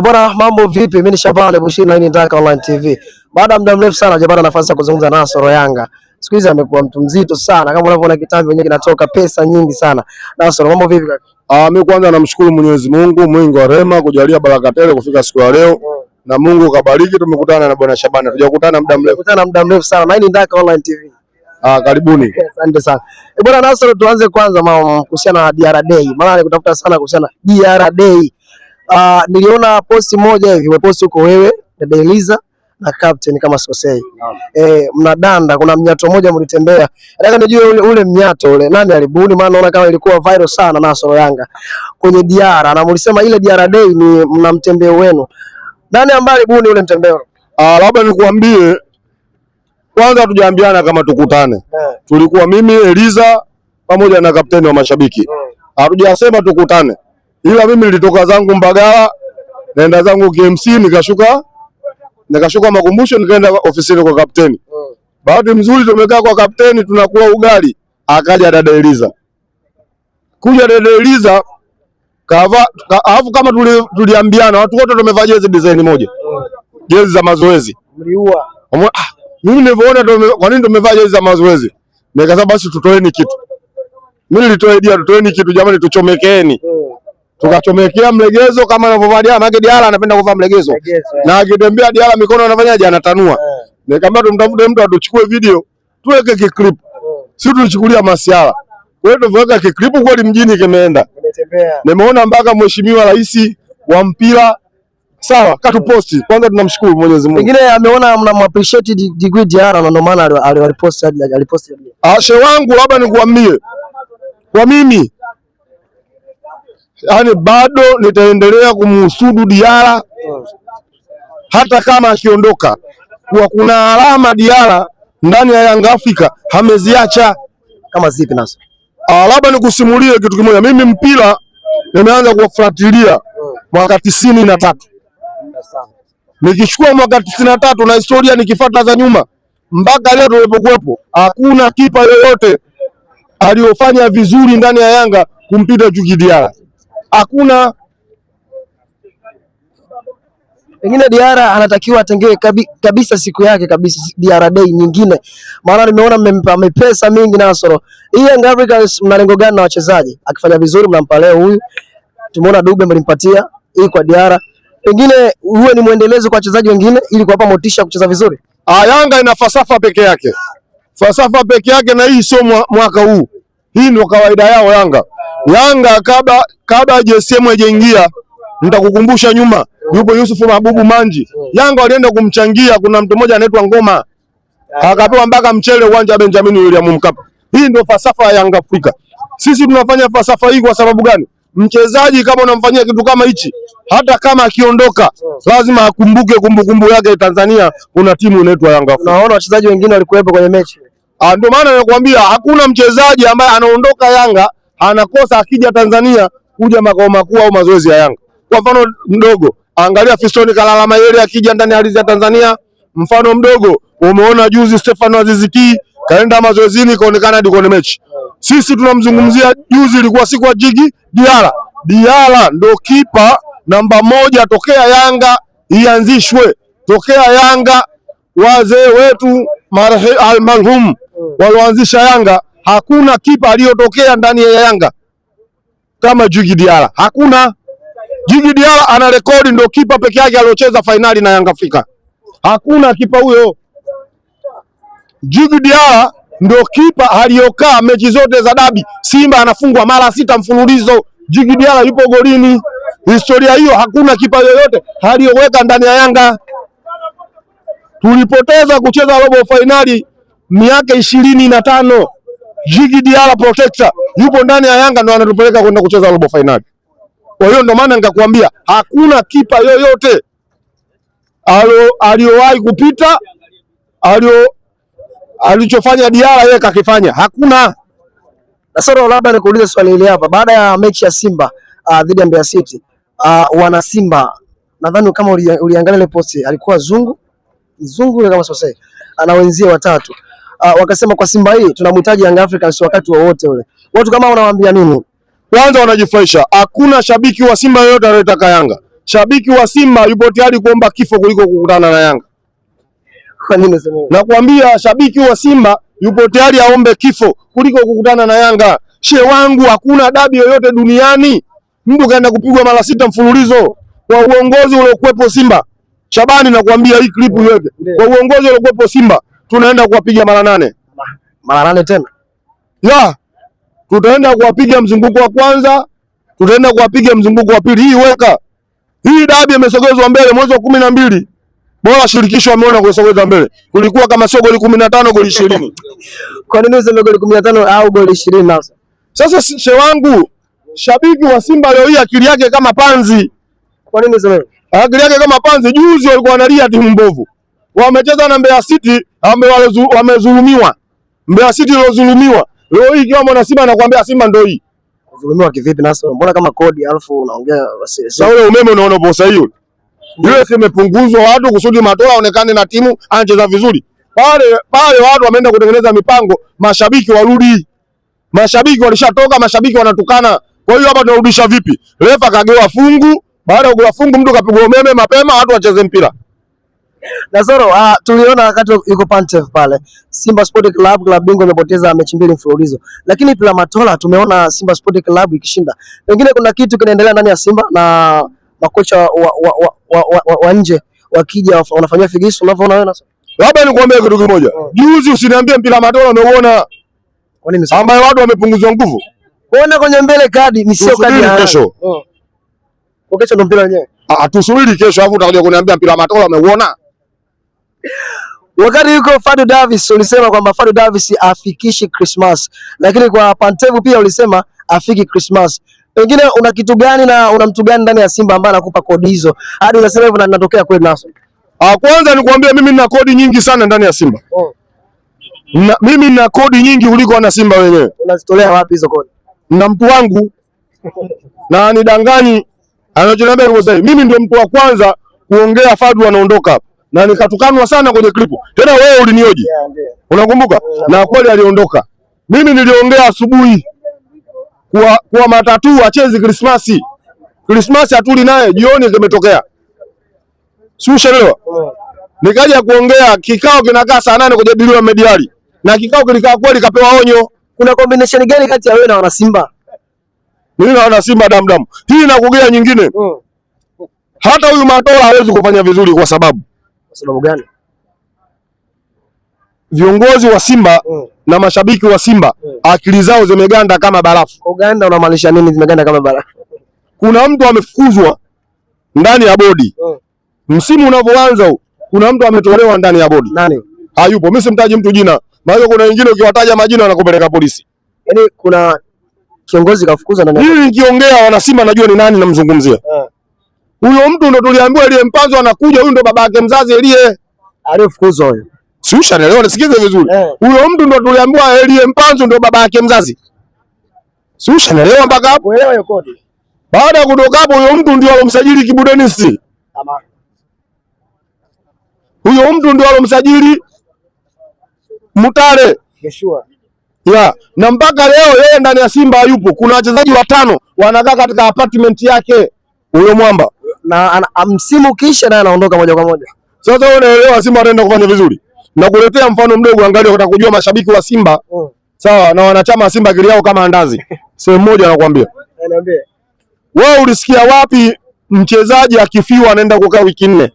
Bwana, mambo vipi? Mimi ni Shabani Bushiri na hii ni Ndaka Online TV. Baada ya muda mrefu sana hajapata nafasi ya kuzungumza na Nasoro Yanga. Siku hizi amekuwa mtu mzito sana, kama unavyoona kitambi wenyewe kinatoka pesa nyingi sana. Nasoro, mambo vipi kaka? Mimi kwanza namshukuru Mwenyezi Mungu mwingi wa rehema kujalia baraka tele kufika siku ya leo. Na Mungu kabariki, tumekutana na bwana Shabani. Tujakutana muda mrefu. Tumekutana muda mrefu sana. Na hii ni Ndaka Online TV. Karibuni. Asante sana. Bwana Nasoro, tuanze kwanza kuhusiana na DR Day. Maana nikutafuta sana kuhusiana na DR Day. Niliona posti moja hivi, umeposti huko wewe, Dada Eliza na captain kama sikosei. Mnadanda, kuna mnyato mmoja mlitembea. Nataka nijue ule mnyato ule nani alibuni, maana naona kama ilikuwa viral sana Nasoro Yanga kwenye DR, na mlisema ile DR Day ni mna mtembeo wenu. Nani ambaye alibuni ule mtembeo? Labda nikuambie kwanza, hatujaambiana kama tukutane. Tulikuwa mimi, Eliza pamoja na kapteni wa mashabiki. Hatujasema tukutane. Ila mimi nilitoka zangu Mbagala, naenda zangu KMC, nikashuka Makumbusho, nikaenda ofisini kwa kapteni. Bahati mzuri tumekaa kwa kapteni tunakula ugali, akaja Dada Eliza. Kuja Dada Eliza alafu kama tuliambiana watu wote tumevaa jezi design moja. Jezi za mazoezi. Mliua. Mimi nilivyoona kwa nini tumevaa jezi za mazoezi? Nikasema basi tutoeni kitu. Mimi nilitoa idea tutoeni kitu jamani, tuchomekeeni. Tukachomekea mlegezo kama anavyovaa Diala, maana Diala anapenda kuvaa mlegezo. Na akitembea Diala mikono anafanyaje? Anatanua. Nikamwambia tumtafute mtu atuchukue video, tuweke clip. Sisi tulichukulia masiala. Wewe tuweka clip kweli mjini kimeenda. Nimeona mpaka mheshimiwa rais wa mpira sawa katuposti. Kwanza tunamshukuru Mwenyezi Mungu. Pengine ameona mnamappreciate degree Diala na ndio maana aliposti. Shehe wangu labda nikuambie. Kwa mimi yani bado nitaendelea kumhusudu Diala hata kama akiondoka. Kwa kuna alama Diala ndani ya Yanga Afrika ameziacha. Kama zipi nazo? Labda nikusimulie kitu kimoja. Mimi mpira nimeanza kufuatilia mwaka 93. Nikichukua mwaka 93 na historia nikifuata za nyuma mpaka leo tulipokuwepo, hakuna kipa yoyote aliyofanya vizuri ndani ya Yanga kumpita Djigui Diala. Hakuna. Pengine Diara anatakiwa atengewe kabisa siku yake kabisa, DR Day nyingine. Maana nimeona mmepesa mingi Nasoro. Hii Young Africans mna lengo gani na wachezaji? Akifanya vizuri mnampa leo huyu. Tumeona Dube mlimpatia hii kwa Diara. Pengine huwe ni muendelezo kwa wachezaji wengine ili kuwapa motisha kucheza vizuri. Yanga ina falsafa peke yake. Falsafa peke yake, na hii sio mwaka huu. Hii ndio kawaida yao Yanga. Yanga kabla JSM hajaingia, nitakukumbusha nyuma, yupo Yusuf Mabubu Manji. Yanga walienda kumchangia, kuna mtu mmoja anaitwa Ngoma. Akapewa mpaka mchele uwanja wa Benjamin William Mkapa. Hii ndio falsafa ya Yanga Afrika. Sisi tunafanya falsafa hii kwa sababu gani? Mchezaji kama unamfanyia kitu kama hichi, hata kama akiondoka, lazima akumbuke kumbukumbu yake Tanzania kuna timu inaitwa Yanga Afrika. Naona wachezaji wengine walikuwepo kwenye mechi. Ndio maana nakwambia hakuna mchezaji ambaye anaondoka Yanga anakosa akija Tanzania kuja makao makuu au mazoezi ya Yanga. Kwa mfano mdogo, angalia Fiston Kalala Mayele akija ndani ya ardhi ya Tanzania. Mfano mdogo, umeona juzi Stefano Aziziki kaenda mazoezini kaonekana hadi kwenye mechi. Sisi tunamzungumzia juzi ilikuwa siku ya Djigui Diala. Diala ndo kipa namba 1 tokea Yanga ianzishwe. Tokea Yanga wazee wetu almarhum walioanzisha Yanga, hakuna kipa aliyotokea ndani ya Yanga kama Djigui Diala. Hakuna. Djigui Diala ana rekodi, ndio kipa peke yake aliocheza fainali na Yanga Afrika. Hakuna kipa huyo. Djigui Diala ndio kipa aliyokaa mechi zote za dabi. Simba anafungwa mara 6 mfululizo, Djigui Diala yupo golini. Historia hiyo hakuna kipa yoyote aliyoweka ndani ya Yanga. Tulipoteza kucheza robo fainali miaka 25. Djigui Diala protector yupo ndani ya Yanga, ndo anatupeleka kwenda kucheza robo finali. Kwa hiyo ndo maana nikakwambia hakuna kipa yoyote aliyowahi kupita alichofanya Diala yeye kakifanya. Hakuna. Nasoro, labda nikuulize swali hili hapa. Baada ya mechi ya Simba dhidi ya Mbeya City, wana Simba nadhani kama uliangalia ile post, alikuwa Zungu kama sosai ana wenzie watatu. Wakasema kwa Simba hii tunamhitaji Young Africans wakati wowote ule. Watu kama unawaambia nini? Kwanza wanajifurahisha. Hakuna shabiki wa Simba yoyote anayetaka Yanga. shabiki wa Simba yupo tayari kuomba kifo kuliko kukutana na Yanga. Kwa nini unasema? Nakwambia shabiki wa Simba yupo tayari aombe kifo kuliko kukutana na Yanga. She wangu, hakuna dabi yoyote duniani mtu kaenda kupigwa mara 6 mfululizo kwa uongozi uliokuwepo Simba. Shabani, nakwambia hii clip yote. Kwa uongozi uliokuwepo Simba tunaenda kuwapiga mara 8. Mara 8 tena? Ya. Tutaenda kuwapiga mzunguko wa kwanza, tutaenda kuwapiga mzunguko wa pili. Hii weka. Hii dabi imesogezwa mbele mwezi wa 12. Bora shirikisho wameona kusogeza mbele. Kulikuwa kama sio goli 15 goli 20. Kwa nini useme goli 15 au goli 20 nasa? Sasa she wangu, shabiki wa Simba leo hii akili yake kama panzi. Kwa nini useme? Akili yake kama panzi. Juzi walikuwa wanalia timu mbovu. Wamecheza na Mbeya City, wamezulumiwa. Mbeya City ilozulumiwa. Leo hii kama mwana Simba anakuambia Simba ndio hii. Kuzulumiwa kivipi nasa? Mbona kama kodi alafu unaongea sasa ule umeme unaona bosa hiyo. Yule sema imepunguzwa watu kusudi Matola aonekane na timu anacheza vizuri. Pale watu wameenda kutengeneza mipango, mashabiki warudi. Mashabiki walishatoka, mashabiki wanatukana. Kwa hiyo hapa tunarudisha vipi? Refa kagewa fungu, baada ya kugewa fungu mtu kapigwa umeme mapema, watu wacheze mpira. Nasoro, tuliona wakati yuko Pantev pale. Simba Sport Club, klabu bingwa imepoteza mechi 2 mfululizo. Lakini pia Matola tumeona Simba Sport Club ikishinda. Pengine kuna kitu kinaendelea ndani ya Simba na makocha wa nje wakija wanafanyia figisu, unavyoona wewe Nasoro. Labda nikwambie kitu kimoja. Juzi usiniambie mpira Matola umeuona. Kwa nini? Ambaye watu wamepunguzwa nguvu. Kuona kwenye mbele kadi ni sio kadi ya kesho. Kwa kesho ndo mpira wenyewe. Tusubiri kesho alafu utakuja kuniambia mpira Matola umeuona. Wakati yuko Fadu Davis ulisema kwamba Fadu Davis afikishi Christmas. Lakini kwa Pantev pia ulisema afiki Christmas. Pengine una kitu gani na una mtu gani ndani ya Simba ambaye anakupa kodi hizo? Hadi unasema hivyo na ninatokea kweli naso. Kwanza nikwambia mimi nina kodi nyingi sana ndani ya Simba. Mimi nina kodi nyingi kuliko wana Simba wenyewe. Unazitolea wapi hizo kodi? Na mtu wangu na nidanganyi anachoniambia kwa sasa. Mimi ndio mtu wa kwanza kuongea Fadu anaondoka hapa. Na nikatukanwa sana kwenye klipu. Tena wewe ulinioji. Unakumbuka? Na kweli aliondoka. Mimi niliongea asubuhi kwa matatu achezi Krismasi. Krismasi atuli naye jioni kimetokea. Si ushaelewa? Nikaja kuongea kikao kinakaa saa 8 kujadiliwa mediali. Na kikao kilikaa kweli kapewa onyo. Kuna combination gani kati ya wewe na wana Simba? Mimi na wana Simba damdam. Hii nakugea nyingine. Hata huyu Matola hawezi kufanya vizuri kwa sababu. Kwa sababu gani? Viongozi wa Simba na mashabiki wa Simba akili zao zimeganda kama barafu. Uganda unamaanisha nini zimeganda kama barafu? Kuna mtu amefukuzwa ndani ya bodi. Msimu unavyoanza kuna mtu ametolewa ndani ya bodi. Nani? Hayupo. Mimi simtaji mtu jina. Maana kuna wengine ukiwataja majina wanakupeleka polisi. Yaani kuna kiongozi kafukuzwa ndani. Hili nikiongea wana Simba najua ni nani namzungumzia. Huyo mtu ndo tuliambiwa Elie Mpanzo anakuja, huyo ndo baba yake mzazi Elie. Aliyefukuzwa huyo. Si ushaelewa, nisikize vizuri. Huyo mtu ndo tuliambiwa Elie Mpanzo ndo baba yake mzazi. Si ushaelewa mpaka hapo? Uelewa hiyo kodi. Baada ya kutoka hapo huyo mtu ndio alomsajili Kibu Denis. Huyo mtu ndio alomsajili Mutale. Yeshua. Na mpaka leo yeye ndani ya Simba hayupo. Kuna wachezaji 5 wanakaa katika apartment yake. Huyo mwamba. Na msimu kisha naye anaondoka moja kwa moja. Sasa wewe unaelewa Simba ataenda kufanya vizuri. Na kuletea mfano mdogo, angalia ukitaka kujua mashabiki wa Simba. Sawa, na wanachama wa Simba akili yao kama andazi. Sehemu moja nakwambia. Niambie. Wewe ulisikia wapi mchezaji akifiwa anaenda kukaa wiki 4?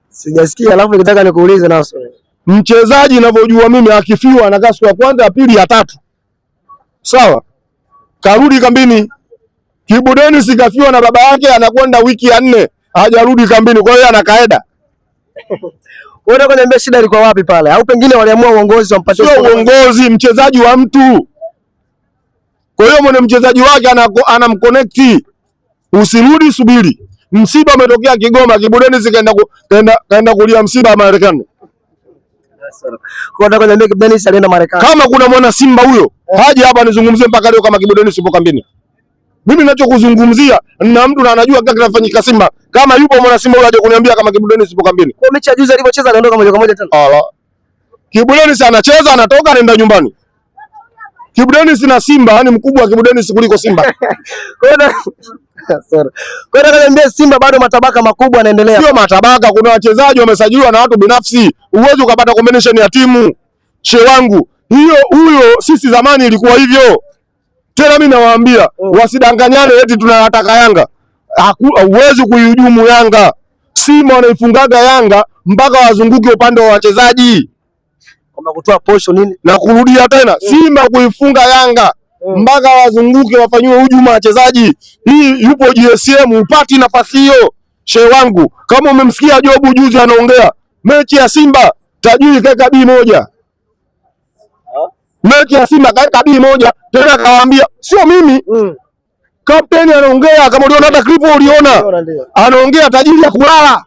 Sijasikia, alafu nikitaka nikuulize naso. Mchezaji ninavyojua mimi akifiwa anakaa siku ya kwanza, ya pili, ya tatu. Sawa? Karudi kambini. Kibu Denis kafiwa na baba yake anakwenda wiki ya 4, hajarudi kambini. Kwa hiyo anakaeda. Wewe unataka niambie shida ilikuwa wapi pale? Au pengine waliamua uongozi wampatie? Sio uongozi, mchezaji wa mtu. Kwa hiyo mwana mchezaji wake anamconnect. Usirudi, subiri. Msiba umetokea Kigoma, Kibu Denis kaenda kulia msiba Marekani. Kwa nataka niambie Kibu Denis alienda Marekani. Kama kuna mwana Simba huyo, haje hapa nizungumzie mpaka leo kama Kibu Denis yupo kambini. Mimi ninachokuzungumzia na mtu na anajua kile kinafanyika Simba. Kama yupo mwana Simba huyo aje kuniambia kama Kibu Denis yupo kambini. Kwa mechi ya juzi alipocheza anaondoka moja kwa moja tena. Ala. Kibu Denis anacheza, anatoka, anaenda nyumbani. Kibu Denis na Simba, yani mkubwa wa Kibu Denis kuliko Simba. Sorry. Kwa hiyo niambie Simba bado matabaka makubwa yanaendelea. Sio matabaka, kuna wachezaji wamesajiliwa na watu binafsi. Uwezo ukapata combination ya timu. Wangu. Huyo sisi zamani ilikuwa hivyo. Tena mimi nawaambia wasidanganyane eti tunataka Yanga. Huwezi kuihujumu Yanga. Simba wanaifungaga Yanga mpaka wazunguke upande wa wachezaji. Kama kutoa posho nini? Na kurudia tena Simba kuifunga Yanga mpaka wazunguke wafanywe hujuma wachezaji. Hii yupo GSM, upati nafasi hiyo. Wangu, kama umemsikia Jobu juzi anaongea mechi ya Simba tajiri kaeka B1. Mechi ya Simba kaeka B1, tena kawaambia sio mimi. Kapteni anaongea, kama uliona hata clip uliona. Anaongea tajiri ya kulala.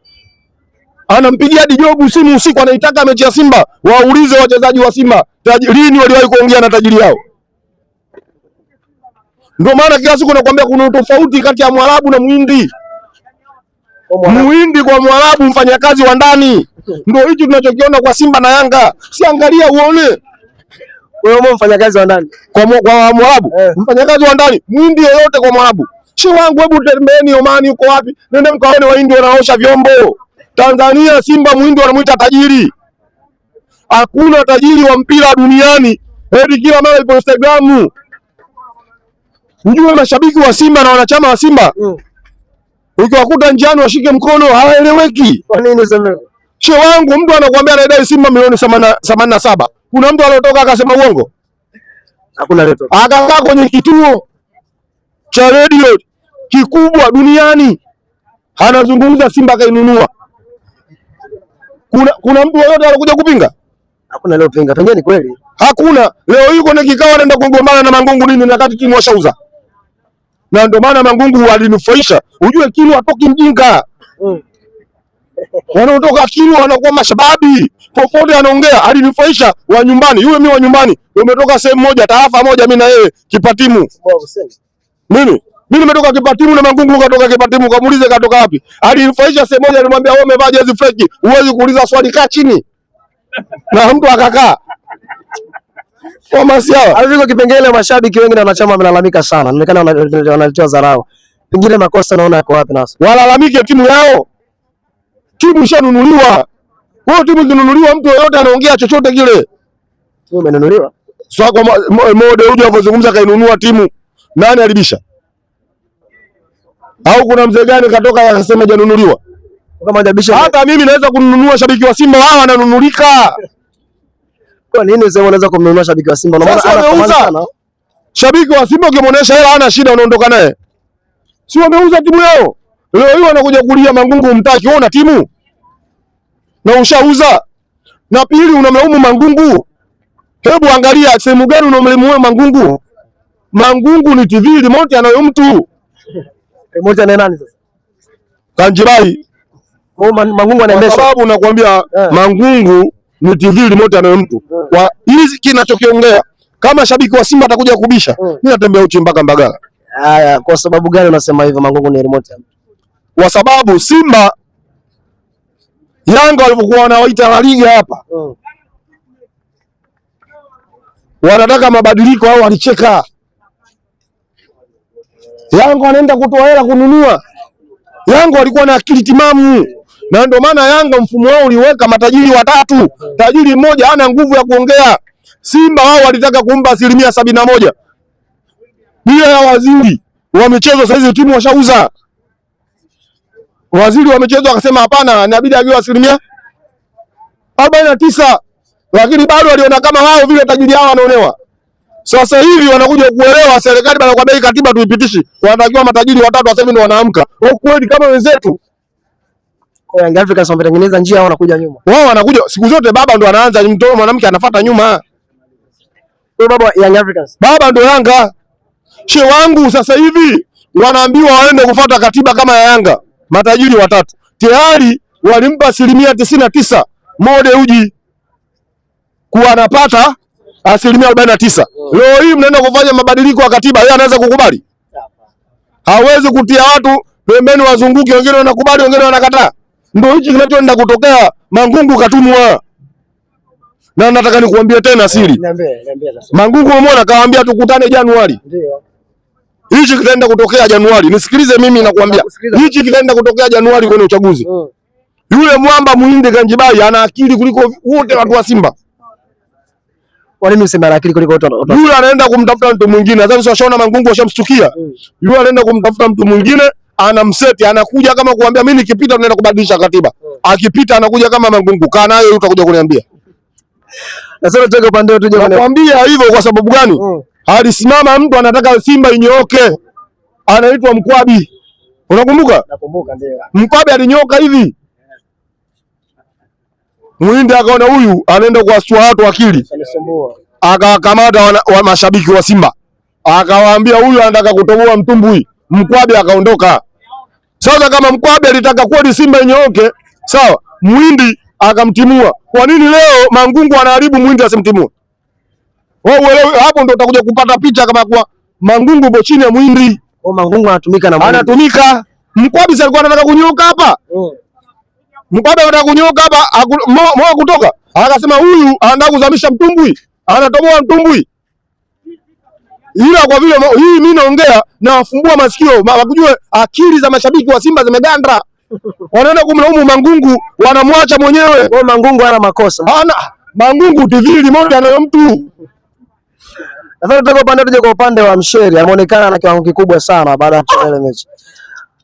Anampigia hadi Jobu simu usiku, anaitaka mechi ya Simba. Waulize wachezaji wa Simba lini waliwahi kuongea na tajiri yao. Ndio maana kila siku nakwambia kuna tofauti kati ya Mwarabu na Muhindi. Muhindi kwa Mwarabu mfanyakazi wa ndani. Ndio hicho tunachokiona kwa Simba na Yanga. Siangalia uone. Wewe mfanyakazi wa ndani. Kwa Mwarabu, mfanyakazi wa ndani, Muhindi yoyote kwa Mwarabu. Wangu, hebu tembeeni Omani, uko wapi? Nenda mkaone Wahindi wanaosha vyombo. Tanzania Simba Muhindi wanamuita tajiri. Hakuna tajiri wa mpira duniani. Hadi kila mara ipo Instagram. Unjue mashabiki wa Simba na wanachama wa Simba. Ukiwakuta njiani washike mkono, hawaeleweki. Kwa nini useme? Wangu, mtu anakuambia anadai Simba milioni 87. Kuna mtu aliyotoka akasema uongo? Hakuna leo. Akakaa kwenye kituo cha radio kikubwa duniani. Anazungumza Simba kainunua. Kuna mtu yoyote alokuja kupinga? Hakuna leo pinga. Pengine ni kweli. Hakuna. Leo yuko na kikao anaenda kugombana na Mangungu nini na kati timu washauza. Na ndio maana Mangungu alinufaisha. Ujue Kilu atoki mjinga. Wanaotoka Kilu wanakuwa mashababi. Popote anaongea alinufaisha wa nyumbani. Yule mimi wa nyumbani. Umetoka sehemu moja, tarafa moja, mimi na yeye Kipatimu. Mimi nimetoka Kipatimu na Mangungu katoka Kipatimu, kamuulize katoka wapi. Alinufaisha sehemu moja, alimwambia wewe umevaa jezi feki, huwezi kuuliza swali, kaa chini. Na mtu akakaa. Kwa masiao. Alivyo kipengele mashabiki wengi na wanachama wamelalamika sana. Inaonekana wanaletewa dharau. Pengine makosa naona yako wapi nasa? Walalamike timu yao. Timu ishanunuliwa. Wao timu zinunuliwa, mtu yoyote anaongea chochote kile. Timu imenunuliwa. Sio kwa mode uje unazungumza kainunua timu. Nani alibisha? Au kuna mzee gani katoka akasema hajanunuliwa? Kama hajabisha. Hata mimi naweza kununua shabiki wa Simba, wao wananunulika. Kwa nini useme unaweza kumnunua shabiki wa Simba? Unaona anauza sana. Shabiki wa Simba ukimwonyesha hela hana shida, unaondoka naye. Si wameuza timu yao. Leo hiyo wanakuja kulia Mangungu umtaki, wewe una timu. Na ushauza. Na pili unamlaumu Mangungu. Hebu angalia sehemu gani unamlaumu Mangungu. Mangungu ni TV remote anayo mtu. Remote ana nani sasa? Kanjibai. Mangungu anaendesha. Kwa sababu nakwambia Mangungu ni TV remote anayo mtu. Kwa hizi kinachokiongea kama shabiki wa Simba atakuja kubisha, mimi natembea uchi mpaka Mbagala. Haya, kwa sababu gani unasema hivyo Mangungu ni remote? Kwa sababu Simba Yanga walivyokuwa wanawaita La Liga hapa. Wanataka mabadiliko au walicheka. Yanga wanaenda kutoa hela kununua. Yanga walikuwa na akili timamu. Na ndio maana Yanga mfumo wao uliweka matajiri watatu. Tajiri mmoja hana nguvu ya kuongea. Simba wao walitaka kumpa 71%. Bila ya waziri wa michezo, sasa hizi timu washauza. Waziri wa michezo akasema hapana, inabidi agiwe 49%. Lakini bado waliona kama wao vile tajiri hao wanaonewa. Sasa hivi wanakuja kuelewa, serikali bado kwambia katiba tuipitishi. Wanatakiwa matajiri watatu waseme ndio wanaamka. Kweli kama wenzetu. Kwa Young Africans wametengeneza njia, wanakuja nyuma. Wao wanakuja siku zote, baba ndo anaanza, mtoto mwanamke anafuata nyuma. Wewe baba Young Africans. Baba ndo Yanga. Wangu sasa hivi wanaambiwa waende kufuata katiba kama ya Yanga. Matajiri watatu. Tayari walimpa 99% Mode Uji kuwa anapata 49%. Leo hii mnaenda kufanya mabadiliko ya katiba, yeye anaweza kukubali? Hawezi kutia watu pembeni wazunguke, wengine wanakubali, wengine wanakataa. Ndio hichi kinachoenda kutokea. Mangungu katumwa. Na nataka nikuambie tena siri. Niambie. Mangungu umeona kawaambia tukutane Januari. Ndio. Hichi kitaenda kutokea Januari. Nisikilize mimi nakwambia. Hichi kitaenda kutokea Januari kwenye uchaguzi. Yule mwamba Muhindi Kanjibai ana akili kuliko wote watu wa Simba. Kwa nini useme ana akili kuliko wote? Yule anaenda kumtafuta mtu mwingine. Sasa ushaona Mangungu washamshtukia. Yule anaenda kumtafuta mtu mwingine, anamseti, anakuja kama kuambia mimi nikipita tunaenda kubadilisha katiba. Akipita anakuja kama Mangungu. Kaa nayo utakuja kuniambia. Na sasa tutoke upande wetu tuje nakwambia hivyo kwa sababu gani? Alisimama mtu anataka Simba inyooke. Anaitwa Mkwabi. Unakumbuka? Nakumbuka ndio. Mkwabi alinyoka hivi. Muhindi akaona huyu anaenda kuwastua watu akili. Akakamata wa mashabiki wa Simba. Akawaambia huyu anataka kutoboa mtumbwi. Mkwabi akaondoka. Sasa kama Mkwabi alitaka kweli Simba inyooke, sawa, Muhindi akamtimua. Kwa nini leo Mangungu anaharibu Muhindi asimtimue? Wewe uelewe hapo ndo utakuja kupata picha kama kwa Mangungu upo chini ya Muhindi. Mangungu anatumika na Muhindi. Anatumika. Mkwabi alikuwa anataka kunyoka hapa. Mkwabi anataka kunyoka hapa, moyo kutoka. Akasema huyu anataka kuzamisha mtumbwi. Anatoboa mtumbwi. Ila kwa vile hii mimi naongea na wafumbua masikio, wakujue akili za mashabiki wa Simba zimeganda. Wanaenda kumlaumu Mangungu, wanamwacha mwenyewe. Kwa Mangungu hana makosa. Hana. Mangungu TV remote anayo mtu. Sasa tutaka upande tuje kwa upande wa Msheri, anaonekana na kiwango kikubwa sana baada ya kucheza ile mechi.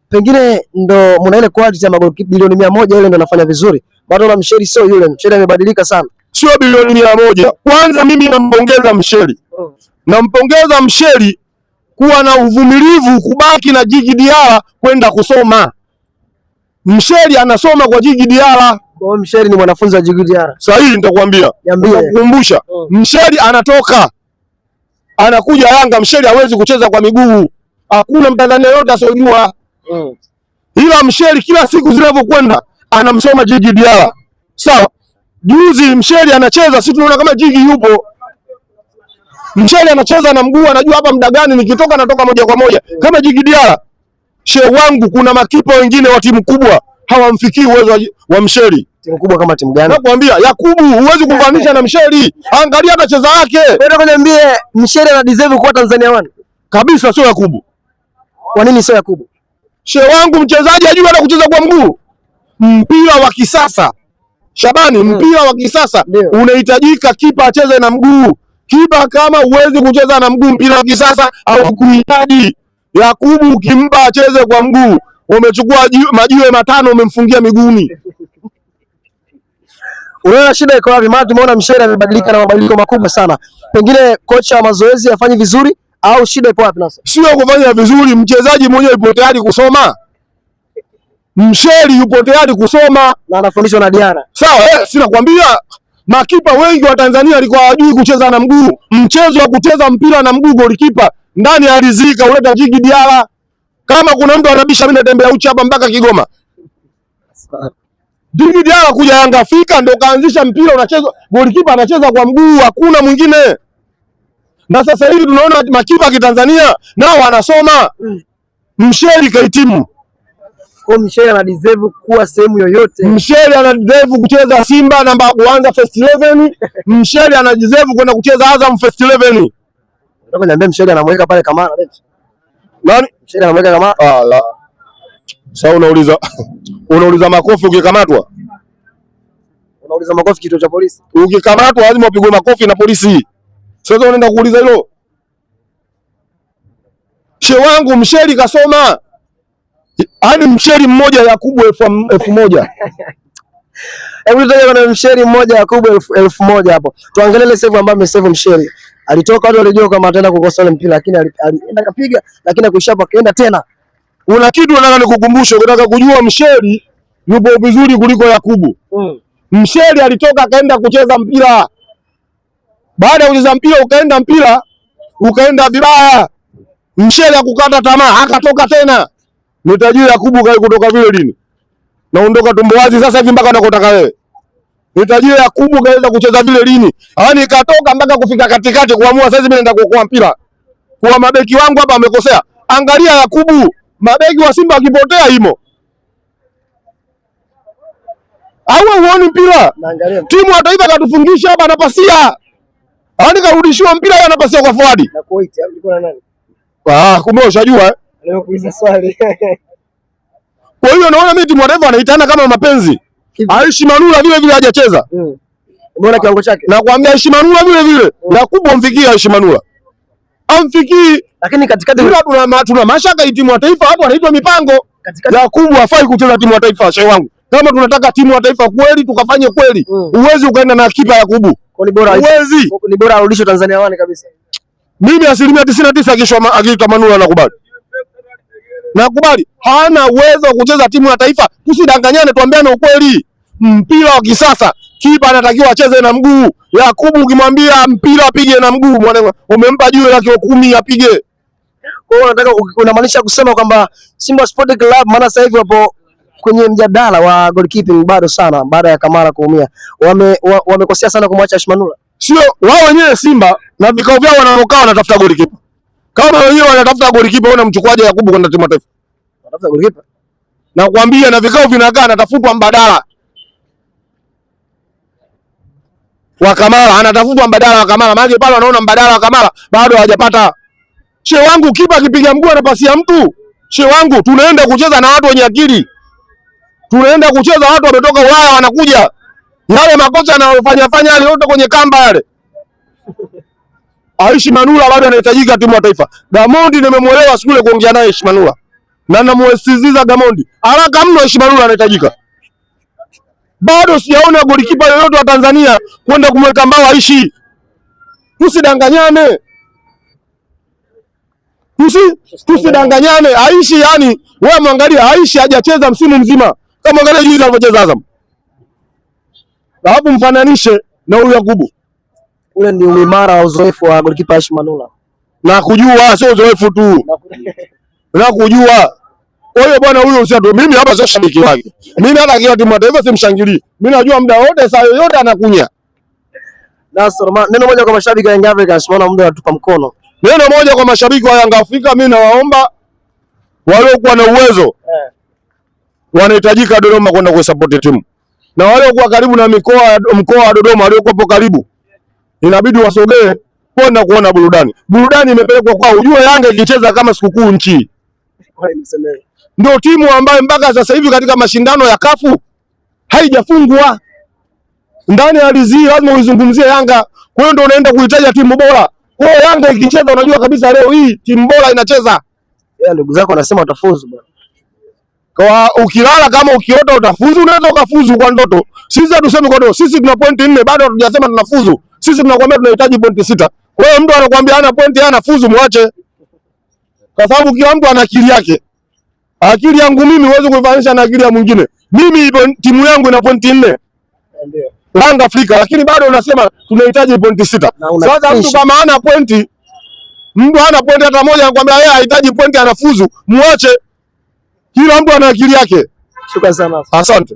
Pengine ndo mna ile quality ya magoli bilioni 100 ile ndo anafanya vizuri. Bado na Msheri sio yule. Msheri amebadilika sana. Sio bilioni 100. Kwanza mimi nampongeza Msheri. Nampongeza Msheri kuwa na uvumilivu kubaki na Djigui Diarra kwenda kusoma. Msheri anasoma kwa Djigui Diarra. Kwa Msheri ni mwanafunzi wa Djigui Diarra. Sahihi nitakwambia. Nakukumbusha. Msheri anatoka. Anakuja Yanga, Msheri hawezi kucheza kwa miguu. Hakuna Mtanzania yote asiyojua. Ila Msheri kila siku zinavyokwenda anamsoma Djigui Diarra. Sawa. Juzi Msheri anacheza, sisi tunaona kama Djigui yupo. Msheri anacheza na mguu, anajua hapa muda gani nikitoka natoka moja kwa moja. Kama Djigui Diarra. Shehe wangu kuna makipa wengine wa timu kubwa hawamfikii uwezo wa Msheri. Timu kubwa kama timu gani? Nakwambia Yakubu huwezi kumfananisha na Msheri. Angalia hata cheza yake. Wewe kuniambie Msheri ana deserve kuwa Tanzania 1? Kabisa sio Yakubu. Kwa nini sio Yakubu? Shehe wangu mchezaji ajua hata kucheza kwa mguu. Mpira wa kisasa. Shabani, mpira wa kisasa unahitajika kipa acheze na mguu. Kipa kama huwezi kucheza na mguu mpira wa kisasa au kuhitaji. Yakubu ukimpa acheze kwa mguu, umechukua majiwe 5 umemfungia miguuni. Unaona shida iko wapi? Maana tumeona Msheri amebadilika na mabadiliko makubwa sana. Pengine kocha wa mazoezi afanye vizuri au shida ipo wapi sasa? Sio kufanya vizuri, mchezaji mwenyewe yupo tayari kusoma. Msheri yupo tayari kusoma na anafundishwa na Diarra. Sawa, si nakwambia makipa wengi wa Tanzania walikuwa hawajui kucheza na mguu. Mchezo wa kucheza mpira na mguu golikipa ndani ya rizika uleta Djigui Diarra. Kama kuna mtu anabisha mimi natembea uchi hapa mpaka Kigoma. Djigui Diarra kuja Yanga Afrika ndio kaanzisha mpira unachezwa, golikipa anacheza kwa mguu, hakuna mwingine. Na sasa hivi tunaona makipa wa Tanzania nao wanasoma. Msheri kahitimu. Kwa Msheri ana deserve kuwa sehemu yoyote. Msheri ana deserve kucheza Simba namba kuanza first 11. Msheri ana deserve kwenda kucheza Azam first 11. Nataka niambie Msheri anamweka pale Kamara benchi. Nani? Msheri anamweka Kamara? Ah la. Sasa unauliza makofi ukikamatwa. Unauliza makofi kituo cha polisi. Ukikamatwa lazima upigwe makofi na polisi. Sasa unaenda kuuliza hilo. Shehe wangu Msheri kasoma. Hadi Msheri mmoja Yakubu 1000. Hebu tutaje na Msheri mmoja Yakubu 1000 hapo. Tuangalie ile save ambayo amesave Msheri. Alitoka watu walijua kama ataenda kukosa ile mpira lakini alienda kapiga lakini akuishapa kaenda tena. Una kitu nataka nikukumbushe, unataka kujua Msheri yupo vizuri kuliko Yakubu. Msheri alitoka akaenda kucheza mpira. Baada ya kucheza mpira ukaenda vibaya. Msheri akukata tamaa, akatoka tena. Nitajua Yakubu kai kutoka vile lini. Naondoka tumbo wazi sasa hivi mpaka unakotaka wewe. Nitajua Yakubu kaweza kucheza vile lini. Yaani katoka mpaka kufika katikati kuamua sasa hivi mimi naenda kuokoa mpira. Kwa mabeki wangu hapa amekosea. Angalia Yakubu, mabeki wa Simba akipotea himo. Au uone mpira? Timu ya taifa katufungisha hapa anapasia. Yaani karudishiwa mpira yeye anapasia kwa forward. Na Kuwait alikuwa na nani? Kumbe ushajua eh? Leo kuuliza swali. Kwa hiyo naona mimi timu ya taifa anaitana kama mapenzi. Aishi Manula vile vile hajacheza. Umeona kiwango chake? Nakwambia Aishi Manula vile vile. Yakubu mfikia Aishi Manula. Amfikii. Lakini katikati tuna mashaka timu ya taifa hapo anaitwa mipango. Yakubu hafai kucheza timu ya taifa shehe wangu. Kama tunataka timu ya taifa kweli tukafanye kweli. Uwezi ukaenda na kipa Yakubu. Uwezi. Ni bora arudishwe Tanzania wani kabisa. Mimi 99% akiitwa Manula nakubali. Nakubali. Hana uwezo wa kucheza timu ya taifa. Tusidanganyane, tuambiane ukweli. Mpira wa kisasa kipa anatakiwa acheze na mguu. Yakubu ukimwambia mpira apige na mguu, mwanangu umempa jiwe la kilo 10 apige. Kwa hiyo unataka unamaanisha kusema kwamba Simba Sport Club maana sasa hivi wapo kwenye mjadala wa goalkeeping bado sana baada ya Kamara kuumia. Wamekosea sana kumwacha Aishi Manula. Sio wao wenyewe Simba na vikao vyao wanaokaa wanatafuta goalkeeper. Kama wenyewe wanatafuta goalkeeper wanamchukuaje Yakubu kwenda timu ya taifa? Wanatafuta goalkeeper. Na kuambia na vikao vinakaa anatafutwa mbadala. Wa Kamara anatafutwa mbadala wa Kamara. Maana pale wanaona mbadala wa Kamara bado hawajapata. She wangu kipa akipiga mguu anapasia mtu. She wangu tunaenda kucheza na watu wenye akili. Tunaenda kucheza watu wametoka Ulaya wanakuja. Yale makocha anayofanya yale yote kwenye kamba yale. Aishi Manula bado anahitajika timu ya taifa. Gamondi nimemwelewa siku ile kuongea naye Aishi Manula. Na namuwasisitiza Gamondi. Haraka mno Aishi Manula anahitajika. Bado sijaona golikipa yoyote wa Tanzania kwenda kumweka mbao Aishi. Tusidanganyane. Tusidanganyane. Aishi yani wewe mwangalia Aishi hajacheza msimu mzima. Kama angalia juzi alipocheza Azam. Hapo mfananishe na huyu Yakubu. Ule ndio uimara wa uzoefu wa golikipa Aishi Manula. Na kujua sio uzoefu tu. Na kujua. Kwa hiyo bwana huyo usiato mimi hapa sio shabiki wake. Mimi hata akiwa timu ya taifa simshangilii. Mimi najua muda wote saa yoyote anakunya. Neno moja kwa mashabiki wa Young Africans, maana muda unatupa mkono. Neno moja kwa mashabiki wa Young Africa, mimi nawaomba waliokuwa na uwezo wanahitajika Dodoma kwenda kuisupport timu. Na waliokuwa karibu na mkoa wa Dodoma waliokuwa karibu inabidi wasogee kwenda kuona burudani. Burudani imepelekwa kwao. Ujue Yanga ikicheza kama sikukuu nchi. Ndio timu ambayo mpaka sasa hivi katika mashindano ya kafu haijafungwa. Ndani ya ardhi lazima uizungumzie Yanga. Kwa hiyo ndio unaenda kuhitaji timu bora. Kwa hiyo Yanga ikicheza unajua kabisa leo hii timu bora inacheza. Ndugu zako wanasema utafuzu bwana. Kwa ukilala kama ukiota utafuzu, unaweza ukafuzu kwa ndoto. Sisi hatusemi kwa ndoto. Sisi tuna pointi 4 bado hatujasema tunafuzu. Sisi tunakwambia tunahitaji pointi 6. Kwa hiyo mtu anakuambia hana pointi hana fuzu, muache. Kwa sababu kila mtu ana akili yake. Akili yangu mimi huwezi kuifanisha na akili ya mwingine. Mimi timu yangu ina pointi 4. Ndio. Yanga Afrika lakini bado unasema tunahitaji pointi 6. Sasa mtu kama hana pointi, mtu hana pointi hata moja anakuambia yeye anahitaji pointi anafuzu, muache. Kila mtu ana akili yake. Shukrani sana. Asante.